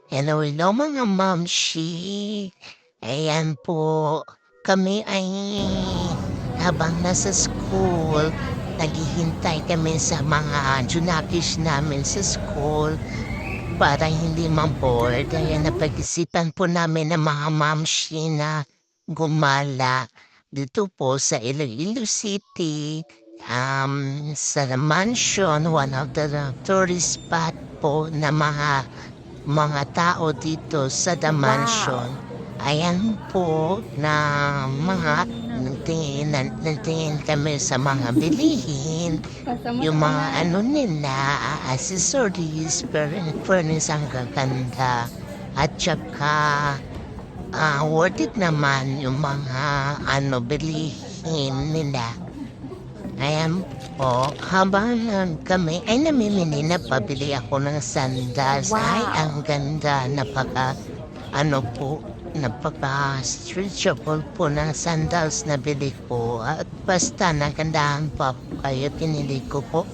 Hello, hello mga mamshi. Ayan po, kami ay habang nasa school, naghihintay kami sa mga junakis namin sa school para hindi ma-bored. Kaya napag-isipan po namin ng mga mamshi na gumala dito po sa Iloilo City. Sa mansion, one of the tourist spot po na mga tao dito sa The Wow! Mansion. Ayan po na mga nagtingin kami sa mga bilihin, yung mga ano nila, accessories, furnace ang gaganda. At saka, worth it naman yung mga bilihin nila. Ayan po, habang kami ay namimili na pabili ako ng sandals. Ay, ang Wow! ganda, napaka-stretchable po ng sandals na bili ko. At basta nagandahan pa po kayo, pinili ko po.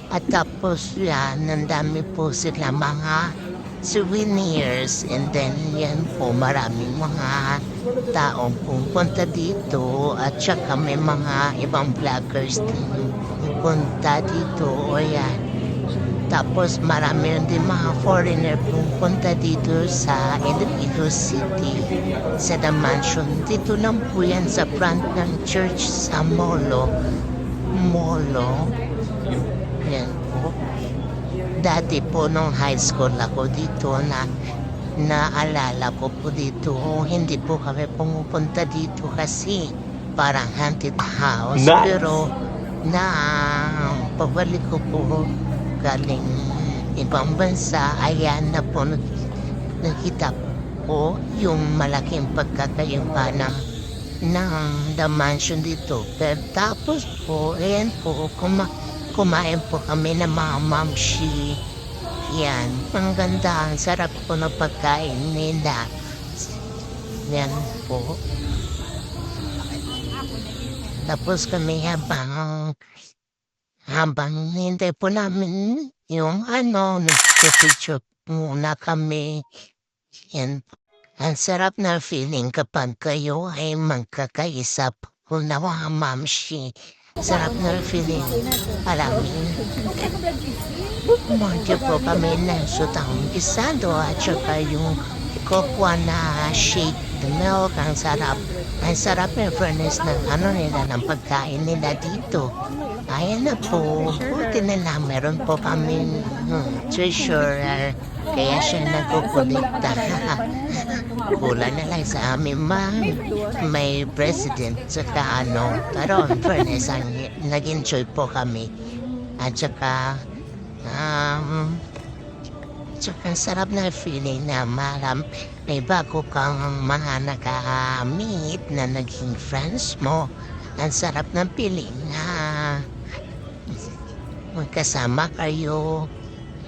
At tapos yan, ang dami po sila mga souvenirs. And then yan po, maraming mga taong pupunta dito at saka may mga ibang vloggers din pupunta dito o yan. Tapos marami rin din mga foreigner pupunta dito sa Iloilo City sa The Mansion. Dito lang po yan sa front ng church sa Molo. Yan po. Dati po nung high school ako dito naalala ko po dito, hindi po kami pumupunta dito kasi parang haunted house. Nice! Pero na pagbalik ko po galing ibang bansa, ayan na po nakita ko yung malaking pagkakaiba ng The Mansion dito. Pero tapos po, ayan po, kumain po kami ng mga mamshi. Yan, ang ganda, ang sarap po ng pagkain nila. Yan po. Tapos kami habang hindi po namin yung nagpipicture muna kami. Yan po. Ang sarap na feeling kapag kayo ay magkakaisa po na mga mamshi. Sarap na feeling. Alamin. Medyo po kami ng sutang gisado at saka yung kokwa na shake the milk. Ang sarap. Ang sarap ng furnace ng nila, ng pagkain nila dito. Ayan na po. Buti na lang. Meron po kami treasurer. Kaya siya nagkukulikta. Kulang na lang sa amin, may president saka pero in fairness, nag-enjoy po kami. At saka sarap na feeling na may bago kang mga naka-meet na naging friends mo. Ang sarap ng feeling na magkasama kayo.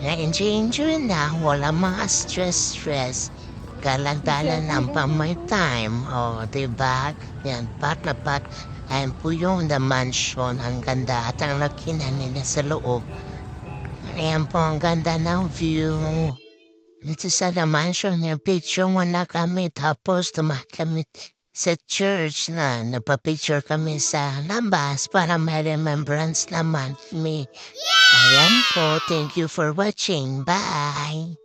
Na enjoy na, wala mga stress. Galang-galang lang pa may time. O, diba? Yan, part na part. Ayan po yung The Mansion. Ang ganda at ang laki na nila sa loob. Ayan po, ang ganda ng view. Dito sa The Mansion, yung picture muna kami. Tapos kami sa church na napapicture kami sa labas para may remembrance naman. Ayan po, thank you for watching. Bye!